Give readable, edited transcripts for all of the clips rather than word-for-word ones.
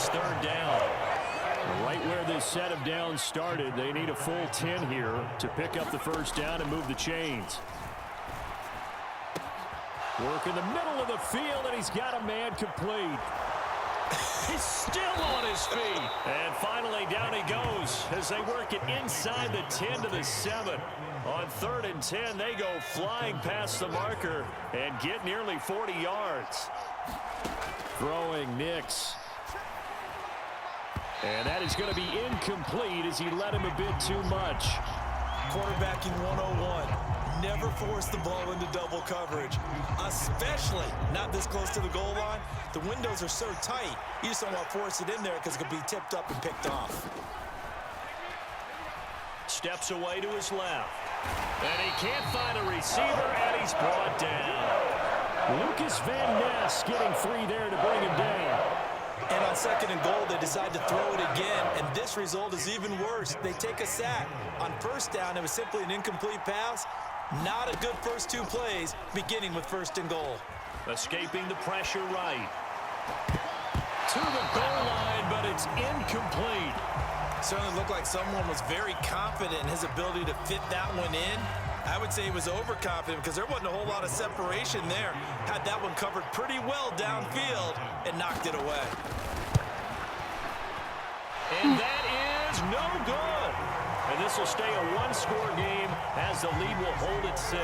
it's third down. Right where this set of downs started, they need a full 10 here to pick up the first down and move the chains. Work in the middle of the field, and he's got a man complete. He's still on his feet. And finally, down he goes as they work it inside the 10 to the 7. On 3rd and 10, they go flying past the marker and get nearly 40 yards. Throwing Nix. And that is going to be incomplete as he led him a bit too much. Quarterbacking 101. Never force the ball into double coverage, especially not this close to the goal line. The windows are so tight, you just don't want to force it in there because it could be tipped up and picked off. Steps away to his left. And he can't find a receiver, and he's brought down. Lucas Van Ness getting free there to bring him down. And on 2nd and goal, they decide to throw it again, and this result is even worse. They take a sack. On 1st down, it was simply an incomplete pass. Not a good first 2 plays, beginning with 1st and goal. Escaping the pressure right. To the goal line, but it's incomplete. Certainly looked like someone was very confident in his ability to fit that one in. I would say he was overconfident because there wasn't a whole lot of separation there. Had that one covered pretty well downfield and knocked it away. And that is no good. And this will stay a one-score game as the lead will hold at 6.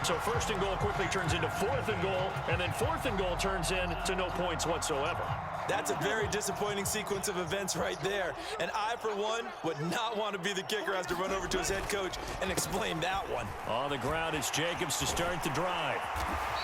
So 1st and goal quickly turns into 4th and goal, and then 4th and goal turns into no points whatsoever. That's a very disappointing sequence of events right there. And I, for one, would not want to be the kicker as to run over to his head coach and explain that one. On the ground is Jacobs to start the drive.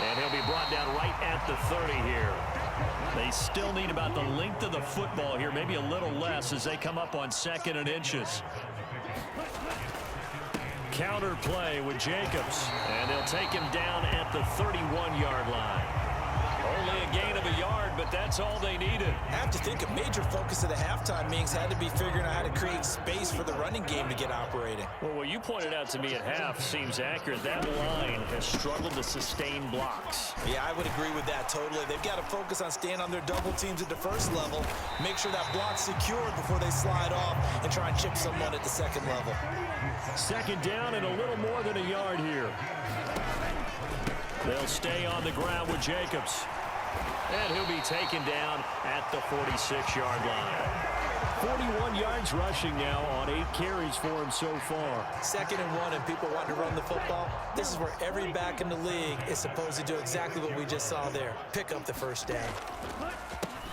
And he'll be brought down right at the 30 here. They still need about the length of the football here, maybe a little less as they come up on 2nd and inches. Counter play with Jacobs, and they'll take him down at the 31-yard line. Only a gain of a yard, but that's all they needed. I have to think a major focus of the halftime meetings had to be figuring out how to create space for the running game to get operating. Well, what you pointed out to me at half seems accurate. That line has struggled to sustain blocks. Yeah, I would agree with that totally. They've got to focus on staying on their double teams at the 1st level, make sure that block's secured before they slide off and try and chip someone at the 2nd level. 2nd down and a little more than a yard here. They'll stay on the ground with Jacobs. And he'll be taken down at the 46-yard line. 41 yards rushing now on 8 carries for him so far. 2nd and 1 and people want to run the football. This is where every back in the league is supposed to do exactly what we just saw there. Pick up the 1st down.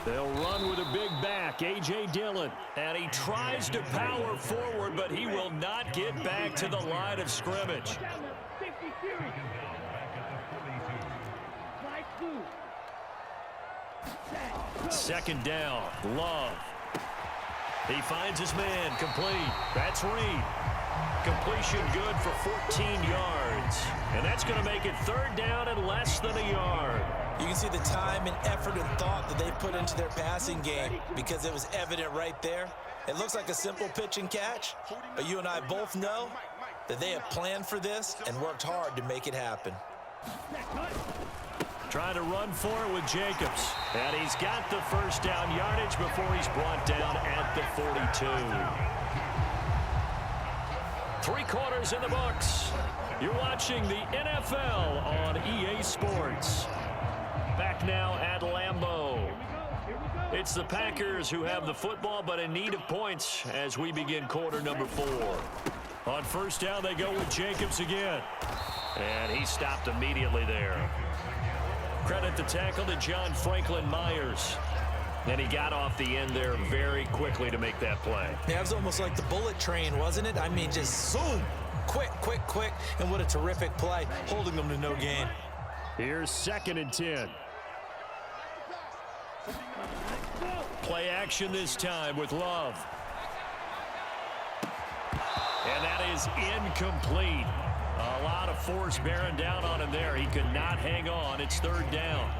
They'll run with a big back, A.J. Dillon. And he tries to power forward, but he will not get back to the line of scrimmage. 2nd down, Love. He finds his man, complete. That's Reed. Completion good for 14 yards. And that's going to make it 3rd down and less than a yard. You can see the time and effort and thought that they put into their passing game because it was evident right there. It looks like a simple pitch and catch, but you and I both know that they have planned for this and worked hard to make it happen. Trying to run for it with Jacobs. And he's got the 1st down yardage before he's brought down at the 42. 3 quarters in the books. You're watching the NFL on EA Sports. Back now at Lambeau. It's the Packers who have the football, but in need of points as we begin quarter number 4. On 1st down, they go with Jacobs again. And he stopped immediately there. Credit the tackle to John Franklin Myers. And he got off the end there very quickly to make that play. Yeah, it was almost like the bullet train, wasn't it? I mean, just zoom. Quick, quick, quick. And what a terrific play, holding them to no gain. Here's 2nd and 10. Play action this time with Love. And that is incomplete. A lot of force bearing down on him there. He could not hang on. It's 3rd down.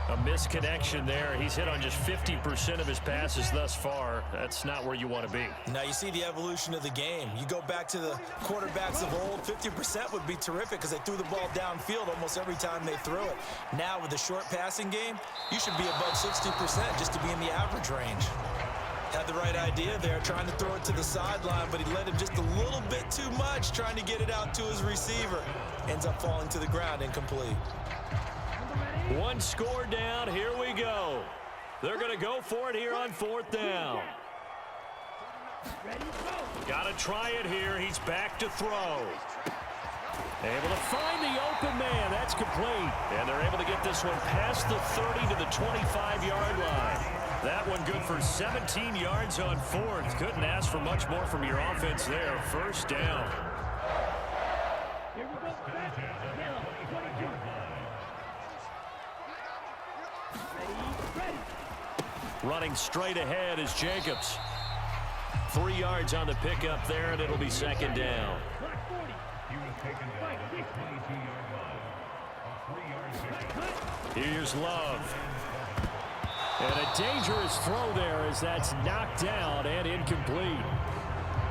A misconnection there. He's hit on just 50% of his passes thus far. That's not where you want to be. Now you see the evolution of the game. You go back to the quarterbacks of old, 50% would be terrific because they threw the ball downfield almost every time they threw it. Now with the short passing game, you should be above 60% just to be in the average range. Had the right idea there, trying to throw it to the sideline, but he let him just a little bit too much, trying to get it out to his receiver. Ends up falling to the ground, incomplete. One score down, here we go. They're going to go for it here on 4th down. Got to try it here. He's back to throw. Able to find the open man. That's complete. And they're able to get this one past the 30 to the 25-yard line. That one good for 17 yards on 4th. Couldn't ask for much more from your offense there. 1st down. Running straight ahead is Jacobs. 3 yards on the pickup there, and it'll be 2nd down. Here's Love. And a dangerous throw there as that's knocked down and incomplete.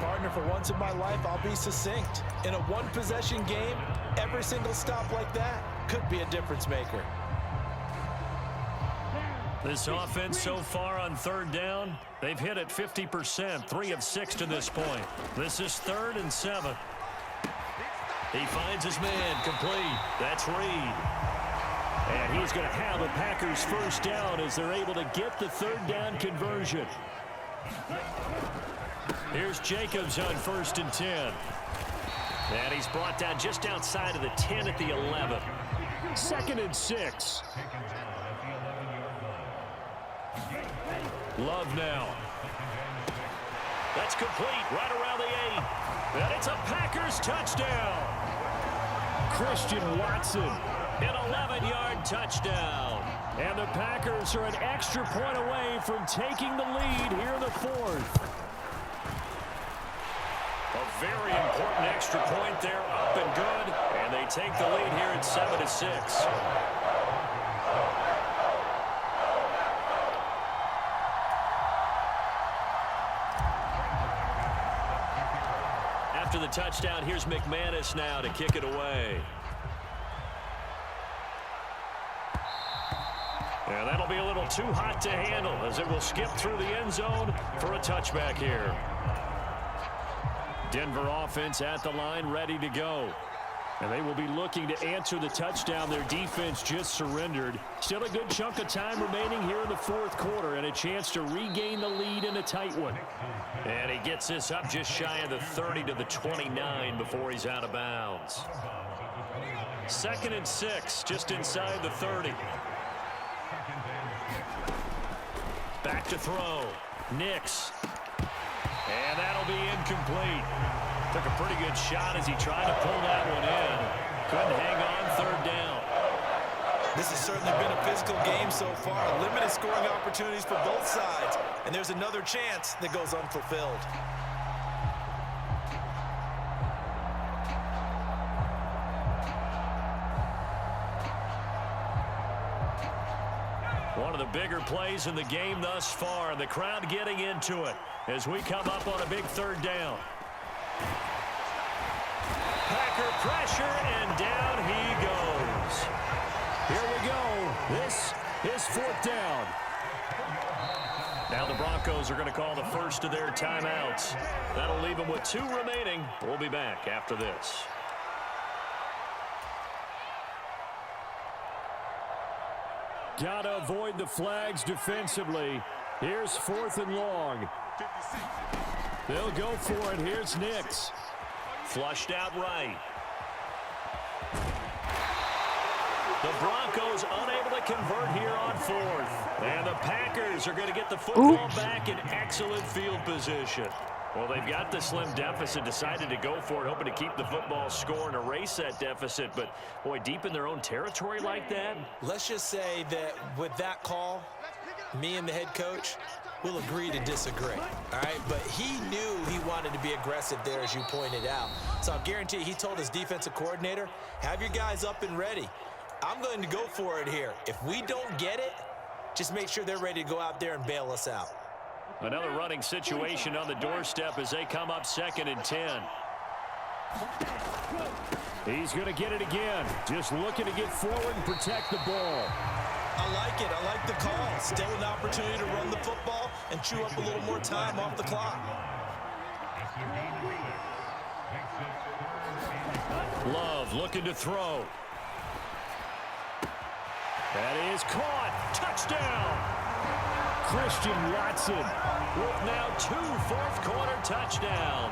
Partner, for once in my life, I'll be succinct. In a one-possession game, every single stop like that could be a difference maker. This offense so far on 3rd down, they've hit it 50%, 3 of 6 to this point. This is 3rd and 7. He finds his man, complete. That's Reed. And he's going to have a Packers 1st down as they're able to get the 3rd down conversion. Here's Jacobs on 1st and 10. And he's brought down just outside of the 10 at the 11. 2nd and 6. Love now. That's complete right around the 8. And it's a Packers touchdown. Christian Watson, an 11-yard touchdown. And the Packers are an extra point away from taking the lead here in the 4th. A very important extra point there, up and good. And they take the lead here at 7-6. After the touchdown, here's McManus now to kick it away. And that'll be a little too hot to handle as it will skip through the end zone for a touchback here. Denver offense at the line, ready to go. And they will be looking to answer the touchdown their defense just surrendered. Still a good chunk of time remaining here in the 4th quarter and a chance to regain the lead in a tight one. And he gets this up just shy of the 30 to the 29 before he's out of bounds. 2nd and 6, just inside the 30. Back to throw. Nix. And that'll be incomplete. Took a pretty good shot as he tried to pull that one in. Couldn't hang on 3rd down. This has certainly been a physical game so far. Limited scoring opportunities for both sides. And there's another chance that goes unfulfilled. One of the bigger plays in the game thus far. The crowd getting into it as we come up on a big 3rd down. Packer pressure, and down he goes. Here we go. This is 4th down. Now the Broncos are going to call the first of their timeouts. That'll leave them with 2 remaining. We'll be back after this. Gotta avoid the flags defensively. Here's 4th and long. They'll go for it. Here's Nix. Flushed out right. The Broncos unable to convert here on 4th. And the Packers are going to get the football back in excellent field position. Well, they've got the slim deficit, decided to go for it, hoping to keep the football score and erase that deficit. But, boy, deep in their own territory like that. Let's just say that with that call, me and the head coach will agree to disagree, all right? But he knew he wanted to be aggressive there, as you pointed out. So I'll guarantee he told his defensive coordinator, have your guys up and ready. I'm going to go for it here. If we don't get it, just make sure they're ready to go out there and bail us out. Another running situation on the doorstep as they come up 2nd and 10. He's going to get it again. Just looking to get forward and protect the ball. I like it. I like the call. Still an opportunity to run the football and chew up a little more time off the clock. Love looking to throw. That is caught. Touchdown. Christian Watson with now 2 fourth-quarter touchdowns.